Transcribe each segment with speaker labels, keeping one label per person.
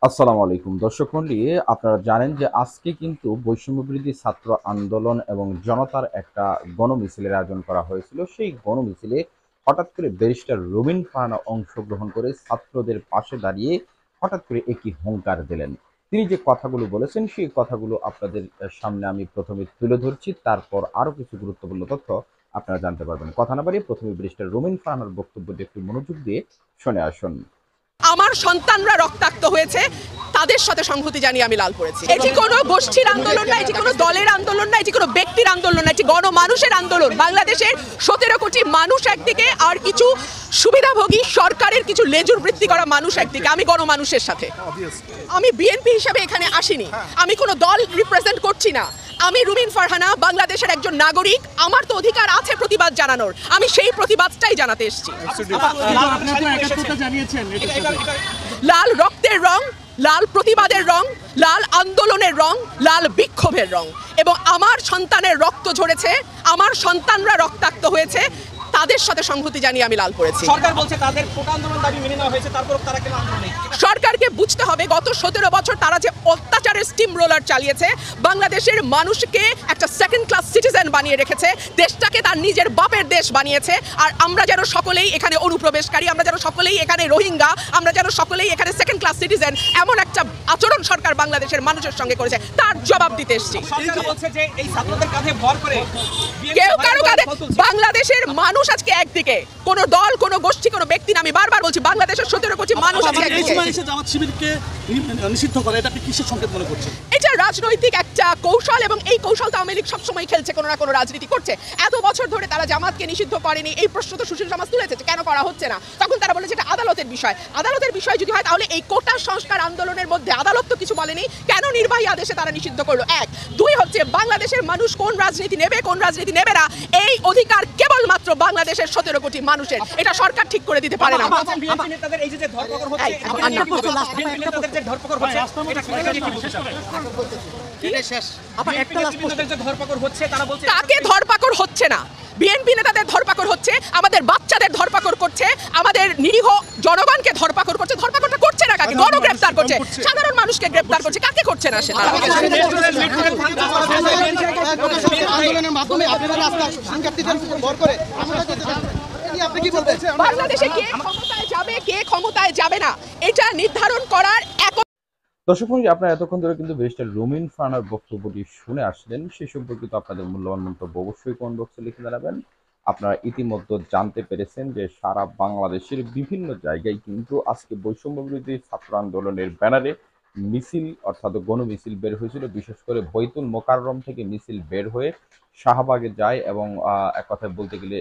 Speaker 1: আসসালামু আলাইকুম দর্শক মণ্ডলী, আপনারা জানেন যে আজকে কিন্তু বৈষম্যবিরোধী ছাত্র আন্দোলন এবং জনতার একটা গণমিছিলের আয়োজন করা হয়েছিল। সেই গণমিছিলে হঠাৎ করে ব্যারিস্টার রুবিন ফারহানা অংশগ্রহণ করে ছাত্রদের পাশে দাঁড়িয়ে হঠাৎ করে একটি হুঙ্কার দিলেন। তিনি যে কথাগুলো বলেছেন সেই কথাগুলো আপনাদের সামনে আমি প্রথমে তুলে ধরছি, তারপর আরো কিছু গুরুত্বপূর্ণ তথ্য আপনারা জানতে পারবেন। কথা না বাড়িয়ে প্রথমে ব্যারিস্টার রুবিন ফারহানার বক্তব্যটি একটু মনোযোগ দিয়ে শুনে আসুন।
Speaker 2: আমার সন্তানরা রক্তাক্ত হয়েছে, তাদের সাথে সংহতি জানিয়ে আমি লাল পড়েছি। এটি কোনো গোষ্ঠীর আন্দোলন না, এটি কোনো দলের আন্দোলন না, এটি কোনো ব্যক্তির আন্দোলন না, এটি গণমানুষের আন্দোলন। বাংলাদেশের 17 কোটি মানুষ একদিকে, আর কিছু সুবিধাভোগী সরকারের কিছু লেজুর বৃত্তি করা মানুষ একদিকে। আমি গণমানুষের সাথে, আমি বিএনপি হিসাবে এখানে আসিনি, আমি কোনো দল রিপ্রেজেন্ট করছি না। আমি রুবিন ফারহানা বাংলাদেশের একজন নাগরিক, আমার তো অধিকার আছে প্রতিবাদ জানানোর, আমি সেই প্রতিবাদটাই জানাতে এসেছি। লাল রক্তের রং, লাল প্রতিবাদের রং, লাল আন্দোলনের রং, লাল বিক্ষোভের রং, এবং আমার সন্তানের রক্ত ঝরেছে, আমার সন্তানরা রক্তাক্ত হয়েছে, তাদের সাথে সংহতি জানিয়ে আমি লাল পড়েছি।
Speaker 3: সরকার বলছে তাদের কোটা আন্দোলন দাবি মেনে নেওয়া হয়েছে, তারপর তারা কেন আন্দোলনে?
Speaker 2: সরকারকে বুঝতে হবে গত 17 বছর তারা যে অত্যাচারের স্টিম রোলার চালিয়েছে, বাংলাদেশের মানুষকে একটা সেকেন্ড ক্লাস সিটিজেন বানিয়ে রেখেছে, দেশটাকে তার নিজের বাপের দেশ বানিয়েছে। আর আমরা যেন সকলেই এখানে অনুপ্রবেশকারী, আমরা যেন সকলেই এখানে রোহিঙ্গা, আমরা যেন সকলেই এখানে সেকেন্ড ক্লাস সিটিজেন, এমন একটা আচরণ সরকার বাংলাদেশের মানুষের সঙ্গে করেছে, তার জবাব দিতে এসেছি।
Speaker 3: সরকার বলছে যে এই ছাত্রদের কাঁধে ভর করে
Speaker 2: কেউ কারো কাঁধে, বাংলাদেশের মানুষ আজকে একদিকে, কোন দল, কোন গোষ্ঠী, কোন ব্যক্তি না। আমি বারবার বলছি বাংলাদেশের 17 কোটি মানুষ আজকে একদিকে।
Speaker 4: জামাত শিবিরকে নিষিদ্ধ করে, এটা আপনি কিসের সংকেত মনে করছেন?
Speaker 2: এটা রাজনৈতিক একটা কৌশল, এবং এই কৌশলটা আওয়ামী লীগ সবসময় খেলছে, কোনো না কোনো রাজনীতি করছে। এত বছর ধরে তারা জামাতকে নিষিদ্ধ করেনি, এই প্রশ্ন তো সুশীল সমাজ তুলেছে কেন করা হচ্ছে না। তখন তারা বলেছে এটা আদালতের বিষয়। আদালতের বিষয় যদি হয় তাহলে এই কোটা সংস্কার আন্দোলনের মধ্যে আদালত তো কিছু বলেনি, কেন নির্বাহী আদেশে তারা নিষিদ্ধ করলো? এক। দুই হচ্ছে বাংলাদেশের মানুষ কোন রাজনীতি নেবে, কোন রাজনীতি নেবে না, এই অধিকার কেবলমাত্র বাংলাদেশের 17 কোটি মানুষের। এটা সরকার ঠিক করে দিতে পারে না।
Speaker 3: বিএনপি নেতাদের এই যে ধরপাকড় হচ্ছে, বিএনপি নেতাদের যে ধরপাকড় হচ্ছে, এটা কি বলতে চান?
Speaker 2: তাকে ধরপাকড় হচ্ছে না, বিএনপি নেতাদের ধরপাকড় হচ্ছে, আমাদের বাচ্চাদের ধরপাকড় করছে, আমাদের নিরীহ জনগণকে ধরপাকড় করছে। ধরপাকড়টা করছে না কাকে? গণগ্রেফতার করছে, সাধারণ মানুষকে গ্রেফতার করছে, কাকে করছে না সেটা?
Speaker 4: আন্দোলনের মাধ্যমে আপনারা রাস্তা সাংঘাতিকদের উপর ভর করে আপনি কি বলবেন?
Speaker 2: বাংলাদেশে কে ক্ষমতায় যাবে, কে ক্ষমতায় যাবে না, এটা নির্ধারণ করার এক।
Speaker 1: দর্শক মণ্ডলী, আপনারা এতক্ষণ ধরে কিন্তু ব্যারিস্টার রুবিন ফারহানার বক্তব্যটি শুনে আসলেন। সে সম্পর্কিত আপনাদের মূল্যবান মন্তব্য অবশ্যই কমেন্ট বক্সে লিখে জানাবেন। আপনারা ইতিমধ্যে জানতে পেরেছেন যে সারা বাংলাদেশের বিভিন্ন জায়গায় কিন্তু আজকে বৈষম্য বিরোধী ছাত্র আন্দোলনের ব্যানারে মিছিল অর্থাৎ গণমিছিল বের হয়েছিল। বিশেষ করে বৈতুল মোকাররম থেকে মিছিল বের হয়ে শাহবাগে যায় এবং এক কথায় বলতে গেলে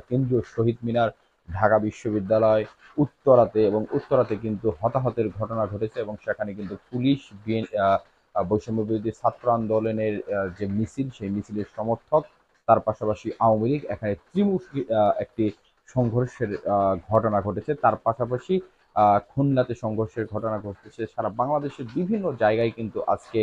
Speaker 1: কেন্দ্রীয় শহীদ মিনার, ঢাকা বিশ্ববিদ্যালয়, উত্তরাতে কিন্তু হতাহতের ঘটনা ঘটেছে এবং সেখানে কিন্তু পুলিশ বৈষম্য বিরোধী ছাত্র আন্দোলনের যে মিছিল, সেই মিছিলের সমর্থক, তার পাশাপাশি আওয়ামী লীগ, এখানে ত্রিমুখী একটি সংঘর্ষের ঘটনা ঘটেছে। তার পাশাপাশি খুলনাতে সংঘর্ষের ঘটনা ঘটেছে। সারা বাংলাদেশের বিভিন্ন জায়গায় কিন্তু আজকে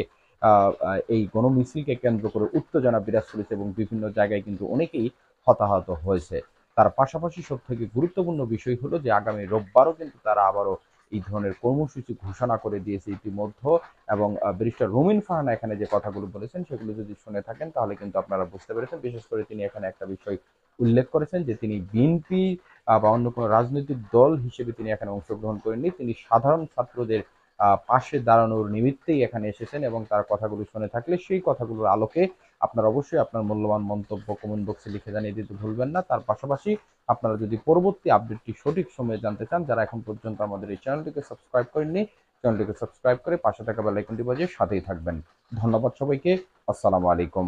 Speaker 1: এই গণমিছিলকে কেন্দ্র করে উত্তেজনা বিরাজ করেছে এবং বিভিন্ন জায়গায় কিন্তু অনেকেই হতাহত হয়েছে। তার পাশাপাশি সবথেকে গুরুত্বপূর্ণ বিষয় হলো যে আগামী রোববারও কিন্তু তারা আবারও এই ধরনের কর্মসূচি ঘোষণা করে দিয়েছে ইতিমধ্যে। এবং ব্যারিস্টার রুবিন ফারহানা এখানে যে কথাগুলো বলেছেন সেগুলো যদি শুনে থাকেন তাহলে কিন্তু আপনারা বুঝতে পেরেছেন। বিশেষ করে তিনি এখানে একটা বিষয় উল্লেখ করেছেন যে তিনি বিএনপি বা অন্য কোনো রাজনৈতিক দল হিসেবে তিনি এখানে অংশগ্রহণ করেননি, তিনি সাধারণ ছাত্রদের পাশে দাঁড়ানোর নিমিত্তেই এখানে এসেছেন। এবং তার কথাগুলো শুনে থাকলে সেই কথাগুলোর আলোকে আপনারা অবশ্যই আপনার মূল্যবান মন্তব্য কমেন্ট বক্সে লিখে জানিয়ে দিতে ভুলবেন না। তার পাশাপাশি আপনারা যদি পরবর্তী আপডেটটি সঠিক সময়ে জানতে চান, যারা এখন পর্যন্ত আমাদের এই চ্যানেলটিকে সাবস্ক্রাইব করেননি, চ্যানেলটিকে সাবস্ক্রাইব করে পাশে থাকা বেল আইকনটি বাজিয়ে সাথেই থাকবেন। ধন্যবাদ সবাইকে। আসসালামু আলাইকুম।